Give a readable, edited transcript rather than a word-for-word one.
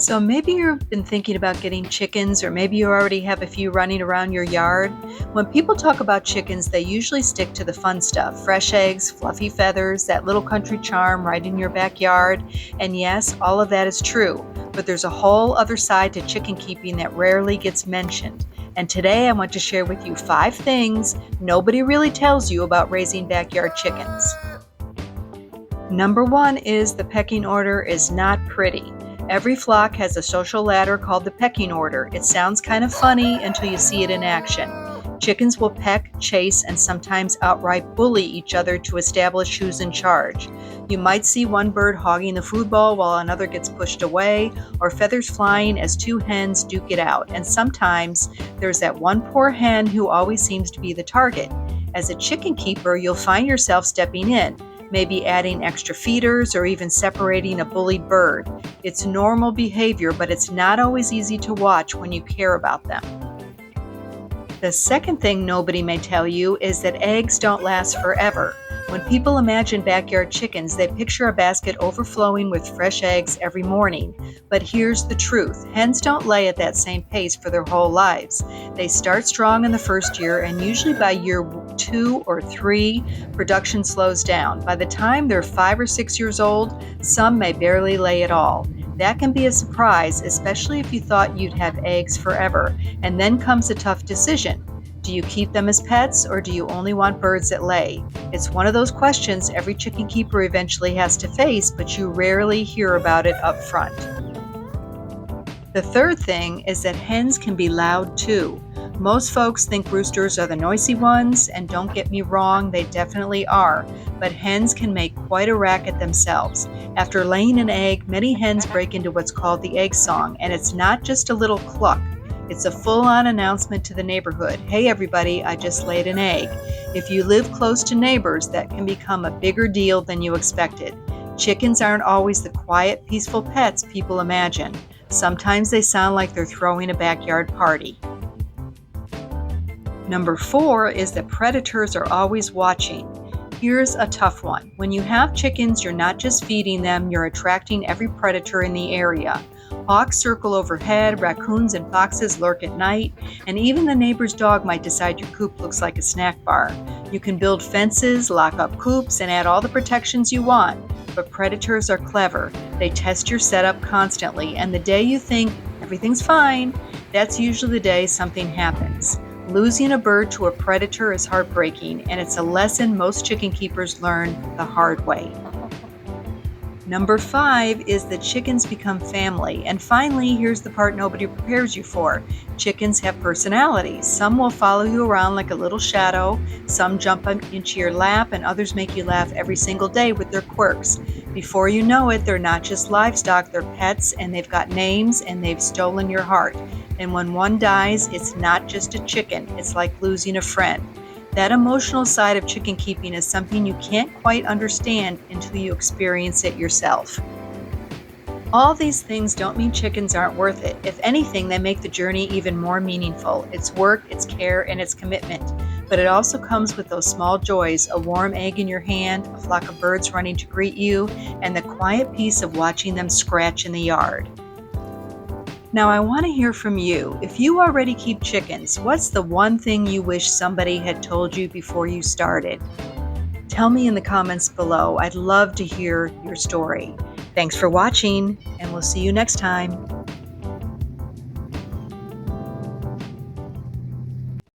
So maybe you've been thinking about getting chickens, or maybe you already have a few running around your yard. When people talk about chickens, they usually stick to the fun stuff: fresh eggs, fluffy feathers, that little country charm right in your backyard. And yes, all of that is true, but there's a whole other side to chicken keeping that rarely gets mentioned. And today I want to share with you 5 things nobody really tells you about raising backyard chickens. Number one is the pecking order is not pretty. Every flock has a social ladder called the pecking order. It sounds kind of funny until you see it in action. Chickens will peck, chase, and sometimes outright bully each other to establish who's in charge. You might see one bird hogging the food bowl while another gets pushed away, or feathers flying as 2 hens duke it out. And sometimes there's that one poor hen who always seems to be the target. As a chicken keeper, you'll find yourself stepping in, maybe adding extra feeders or even separating a bullied bird. It's normal behavior, but it's not always easy to watch when you care about them. The second thing nobody may tell you is that eggs don't last forever. When people imagine backyard chickens, they picture a basket overflowing with fresh eggs every morning. But here's the truth: hens don't lay at that same pace for their whole lives. They start strong in the first year, and usually by year 2 or 3, production slows down. By the time they're 5 or 6 years old, some may barely lay at all. That can be a surprise, especially if you thought you'd have eggs forever. And then comes a tough decision. Do you keep them as pets, or do you only want birds that lay? It's one of those questions every chicken keeper eventually has to face, but you rarely hear about it up front. The third thing is that hens can be loud too. Most folks think roosters are the noisy ones, and don't get me wrong, they definitely are, but hens can make quite a racket themselves. After laying an egg, many hens break into what's called the egg song, and it's not just a little cluck. It's a full-on announcement to the neighborhood. Hey everybody, I just laid an egg. If you live close to neighbors, that can become a bigger deal than you expected. Chickens aren't always the quiet, peaceful pets people imagine. Sometimes they sound like they're throwing a backyard party. Number 4 is that predators are always watching. Here's a tough one. When you have chickens, you're not just feeding them, you're attracting every predator in the area. Hawks circle overhead, raccoons and foxes lurk at night, and even the neighbor's dog might decide your coop looks like a snack bar. You can build fences, lock up coops, and add all the protections you want, but predators are clever. They test your setup constantly, and the day you think everything's fine, that's usually the day something happens. Losing a bird to a predator is heartbreaking, and it's a lesson most chicken keepers learn the hard way. Number 5 is that chickens become family. And finally, here's the part nobody prepares you for. Chickens have personalities. Some will follow you around like a little shadow, some jump into your lap, and others make you laugh every single day with their quirks. Before you know it, they're not just livestock, they're pets, and they've got names, and they've stolen your heart. And when one dies, it's not just a chicken, it's like losing a friend. That emotional side of chicken keeping is something you can't quite understand until you experience it yourself. All these things don't mean chickens aren't worth it. If anything, they make the journey even more meaningful. It's work, it's care, and it's commitment. But it also comes with those small joys: a warm egg in your hand, a flock of birds running to greet you, and the quiet peace of watching them scratch in the yard. Now, I want to hear from you. If you already keep chickens, what's the one thing you wish somebody had told you before you started? Tell me in the comments below. I'd love to hear your story. Thanks for watching, and we'll see you next time.